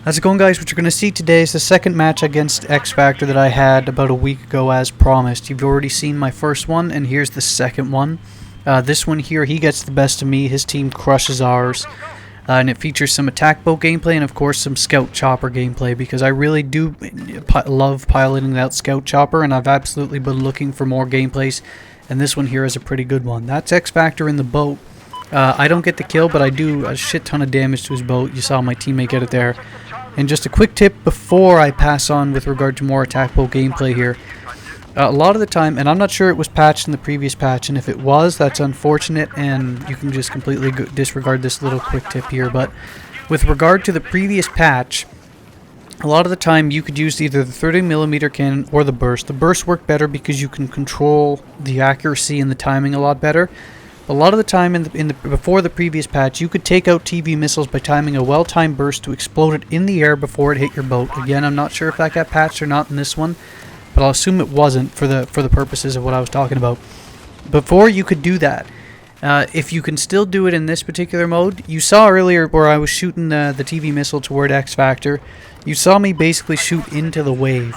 How's it going, guys? What you're going to see today is the second match against XFactor that I had about a week ago as promised. You've already seen my first one, and here's the second one. This one here, he gets the best of me, his team crushes ours. And it features some attack boat gameplay and of course some scout chopper gameplay, because I really do love piloting that scout chopper, and I've absolutely been looking for more gameplays, and this one here is a pretty good one. That's XFactor in the boat. I don't get the kill, but I do a shit ton of damage to his boat. You saw my teammate get it there. And just a quick tip before I pass on with regard to more attack boat gameplay here. A lot of the time, and I'm not sure it was patched in the previous patch, and if it was, that's unfortunate, and you can just completely disregard this little quick tip here. But with regard to the previous patch, a lot of the time you could use either the 30mm cannon or the burst. The burst worked better because you can control the accuracy and the timing a lot better. A lot of the time before the previous patch, you could take out TV missiles by timing a well-timed burst to explode it in the air before it hit your boat. Again, I'm not sure if that got patched or not in this one, but I'll assume it wasn't for the purposes of what I was talking about. Before you could do that, if you can still do it in this particular mode, you saw earlier where I was shooting the TV missile toward XFactor. You saw me basically shoot into the wave.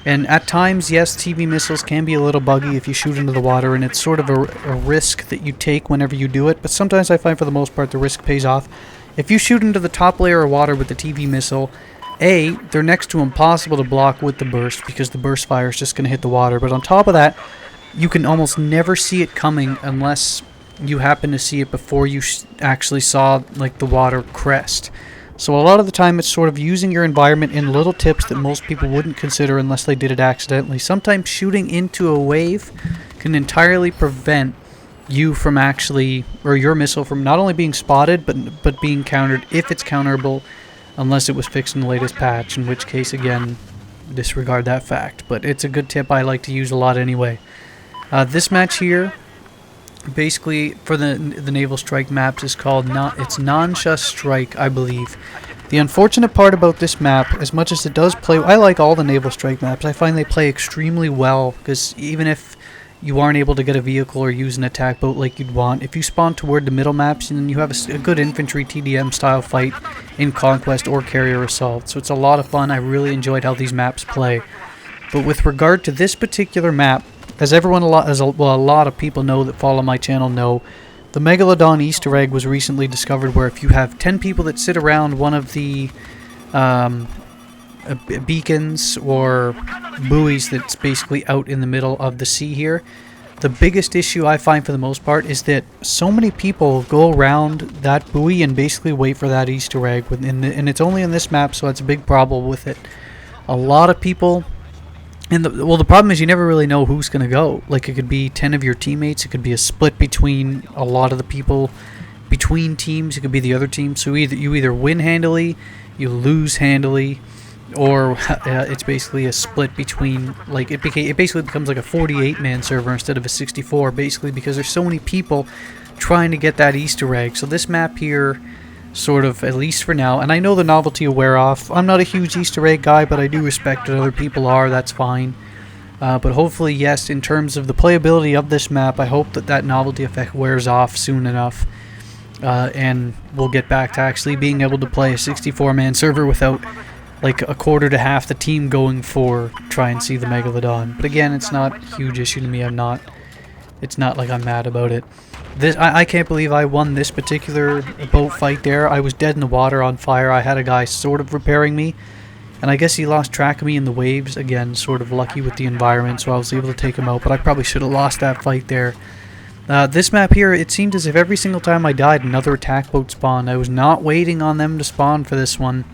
And at times, yes, TV missiles can be a little buggy if you shoot into the water, and it's sort of a risk that you take whenever you do it, but sometimes I find for the most part the risk pays off. If you shoot into the top layer of water with the TV missile, A, they're next to impossible to block with the burst because the burst fire is just going to hit the water, but on top of that, you can almost never see it coming unless you happen to see it before you actually saw like the water crest. So a lot of the time it's sort of using your environment in little tips that most people wouldn't consider unless they did it accidentally. Sometimes shooting into a wave can entirely prevent you from actually, or your missile from not only being spotted, but being countered if it's counterable, unless it was fixed in the latest patch, in which case, again, disregard that fact. But it's a good tip I like to use a lot anyway. This match here, basically for the naval strike maps, is called Nansha Strike, I believe. The unfortunate part about this map, as much as it does play, I like all the naval strike maps. I find they play extremely well, because even if you aren't able to get a vehicle or use an attack boat like you'd want, if you spawn toward the middle maps, then you have a good infantry TDM style fight in Conquest or Carrier Assault. So it's a lot of fun. I really enjoyed how these maps play. But with regard to this particular map, as a lot of people know that follow my channel know, the Megalodon Easter egg was recently discovered, where if you have 10 people that sit around one of the beacons or buoys that's basically out in the middle of the sea here, the biggest issue I find for the most part is that so many people go around that buoy and basically wait for that Easter egg, and it's only in this map, so that's a big problem with it. A lot of people. And the problem is you never really know who's going to go. Like, it could be 10 of your teammates. It could be a split between a lot of the people between teams. It could be the other team. So you either win handily, you lose handily, or it's basically a split between, like, it basically becomes like a 48-man server instead of a 64, basically because there's so many people trying to get that Easter egg. So this map here, sort of, at least for now, and I know the novelty will wear off. I'm not a huge Easter egg guy, but I do respect that other people are. That's fine. But hopefully, yes, in terms of the playability of this map, I hope that novelty effect wears off soon enough, and we'll get back to actually being able to play a 64-man server without like a quarter to half the team going for try and see the Megalodon. But again, it's not a huge issue to me. It's not like I'm mad about it. I can't believe I won this particular boat fight there. I was dead in the water on fire. I had a guy sort of repairing me, and I guess he lost track of me in the waves. Again, sort of lucky with the environment, so I was able to take him out, but I probably should have lost that fight there. This map here, it seemed as if every single time I died, another attack boat spawned. I was not waiting on them to spawn for this one.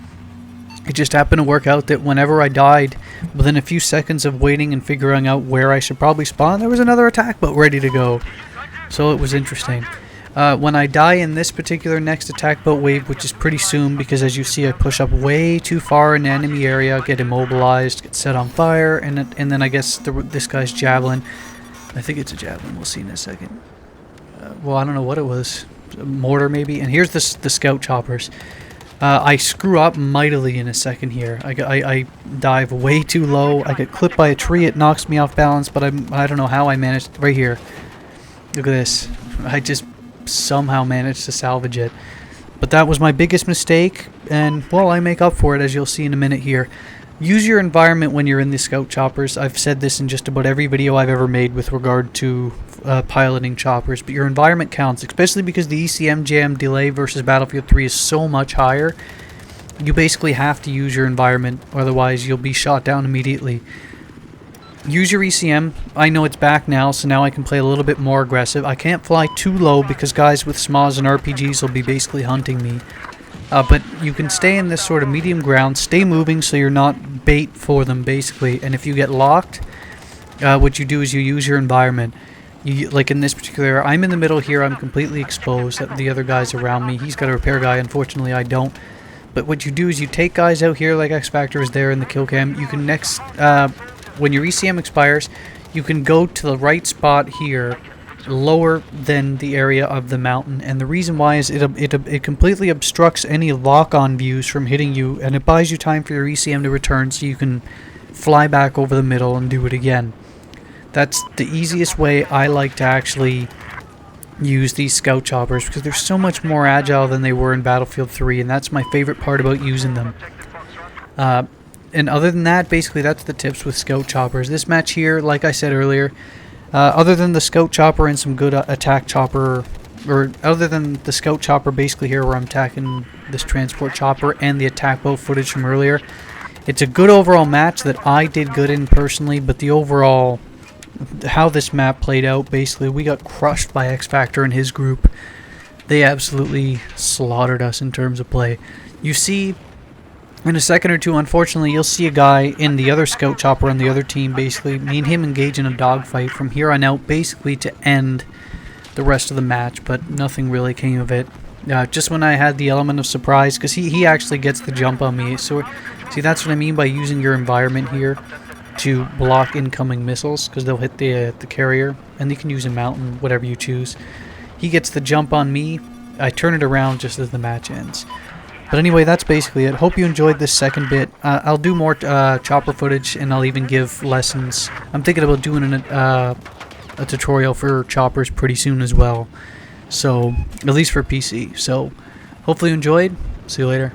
It just happened to work out that whenever I died, within a few seconds of waiting and figuring out where I should probably spawn, there was another attack boat ready to go. So it was interesting. When I die in this particular next attack boat wave, which is pretty soon, because as you see I push up way too far in the enemy area, get immobilized, get set on fire, and then I guess this guy's javelin, I think it's a javelin, we'll see in a second. Well, I don't know what it was, a mortar maybe, and here's the scout choppers. I screw up mightily in a second here. I dive way too low, I get clipped by a tree, it knocks me off balance, but I don't know how I managed, right here. Look at this. I just somehow managed to salvage it. But that was my biggest mistake, and, well, I make up for it, as you'll see in a minute here. Use your environment when you're in the scout choppers. I've said this in just about every video I've ever made with regard to piloting choppers, but your environment counts, especially because the ECM jam delay versus Battlefield 3 is so much higher. You basically have to use your environment, otherwise you'll be shot down immediately. Use your ECM. I know it's back now, so now I can play a little bit more aggressive. I can't fly too low because guys with SMAs and RPGs will be basically hunting me. But you can stay in this sort of medium ground, stay moving so you're not bait for them basically. And if you get locked, what you do is you use your environment. Like in this particular, I'm in the middle here, I'm completely exposed. The other guy's around me. He's got a repair guy, unfortunately I don't. But what you do is you take guys out here like XFactor is there in the kill cam. You can next, when your ECM expires, you can go to the right spot here, lower than the area of the mountain, and the reason why is it completely obstructs any lock-on views from hitting you, and it buys you time for your ECM to return so you can fly back over the middle and do it again. That's the easiest way I like to actually use these scout choppers, because they're so much more agile than they were in Battlefield 3, and that's my favorite part about using them. And other than that, basically that's the tips with scout choppers. This match here, like I said earlier, other than the scout chopper and some good attack chopper, or other than the scout chopper basically here where I'm attacking this transport chopper and the attack boat footage from earlier, it's a good overall match that I did good in personally, but the overall, how this map played out, basically we got crushed by XFactor and his group. They absolutely slaughtered us in terms of play. You see, in a second or two, unfortunately, you'll see a guy in the other scout chopper on the other team, basically. Me and him engage in a dogfight from here on out, basically to end the rest of the match, but nothing really came of it. Just when I had the element of surprise, because he actually gets the jump on me. So, see, that's what I mean by using your environment here to block incoming missiles, because they'll hit the carrier, and you can use a mountain, whatever you choose. He gets the jump on me. I turn it around just as the match ends. But anyway, that's basically it. Hope you enjoyed this second bit. I'll do more chopper footage, and I'll even give lessons. I'm thinking about doing a tutorial for choppers pretty soon as well. So, at least for PC. So, hopefully you enjoyed. See you later.